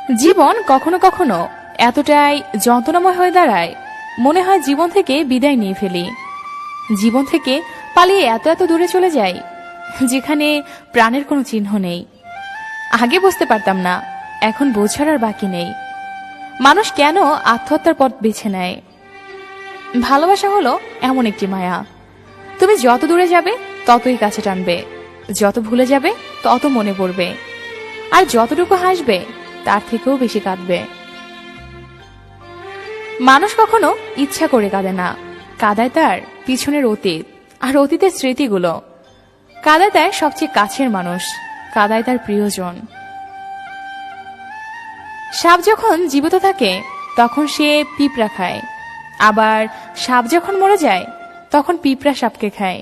জীবন কখনো কখনো এতটাই যন্ত্রণাময় হয়ে দাঁড়ায়, মনে হয় জীবন থেকে বিদায় নিয়ে ফেলি। জীবন থেকে পালিয়ে এত এত দূরে চলে যাই, যেখানে প্রাণের কোনো চিহ্ন নেই। আগে বুঝতে পারতাম না, এখন বোঝার আর বাকি নেই মানুষ কেন আত্মহত্যার পথ বেছে নেয়। ভালোবাসা হলো এমন একটি মায়া, তুমি যত দূরে যাবে ততই কাছে টানবে, যত ভুলে যাবে তত মনে পড়বে, আর যতটুকু হাসবে তার থেকেও বেশি কাঁদবে। মানুষ কখনো ইচ্ছা করে কাঁদে না, কাঁদায় তার পিছনের অতীত আর অতীতের স্মৃতিগুলো। কাঁদায় তার সবচেয়ে কাছের মানুষ, কাঁদায় তার প্রিয়জন। সাপ যখন জীবিত থাকে তখন সে পিঁপড়া খায়, আবার সাপ যখন মরে যায় তখন পিঁপড়া সাপকে খায়।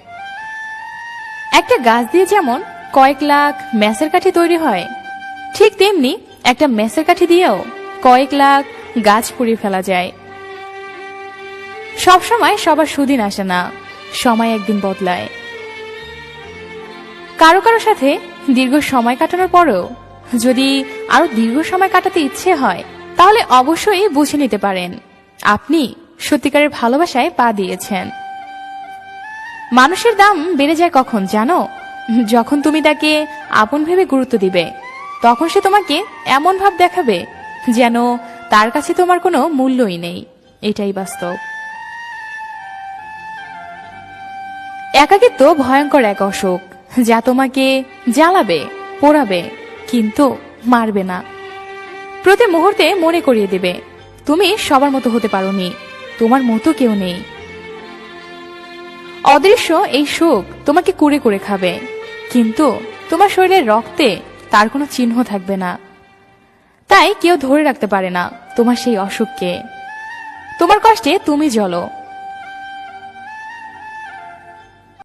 একটা গাছ দিয়ে যেমন কয়েক লাখ মেসের কাঠি তৈরি হয়, ঠিক তেমনি একটা মেসের কাঠি দিয়েও কয়েক লাখ গাছ পুড়িয়ে ফেলা যায়। সবসময় সবার সুদিন আসে না, সময় একদিন বদলায়। কারো কারো সাথে দীর্ঘ সময় কাটানোর পরেও যদি আরো দীর্ঘ সময় কাটাতে ইচ্ছে হয়, তাহলে অবশ্যই বুঝে নিতে পারেন আপনি সত্যিকারের ভালোবাসায় পা দিয়েছেন। মানুষের দাম বেড়ে যায় কখন জানো? যখন তুমি তাকে আপন ভেবে গুরুত্ব দিবে, তখন সে তোমাকে এমন ভাব দেখাবে যেন তার কাছে তোমার কোনো মূল্যই নেই। এটাই বাস্তব। একাকিত্ব ভয়ঙ্কর এক অসুখ, যা তোমাকে জ্বালাবে, পোড়াবে, কিন্তু মারবে না। প্রতি মুহূর্তে মনে করিয়ে দেবে তুমি সবার মতো হতে পারোনি, তোমার মতো কেউ নেই। অদৃশ্য এই সুখ তোমাকে কুড়ে কুড়ে খাবে, কিন্তু তোমার শরীরের রক্তে তার কোনো চিহ্ন থাকবে না। তাই কেউ ধরে রাখতে পারে না তোমার সেই অসুখকে। তোমার কষ্টে তুমি জ্বলো,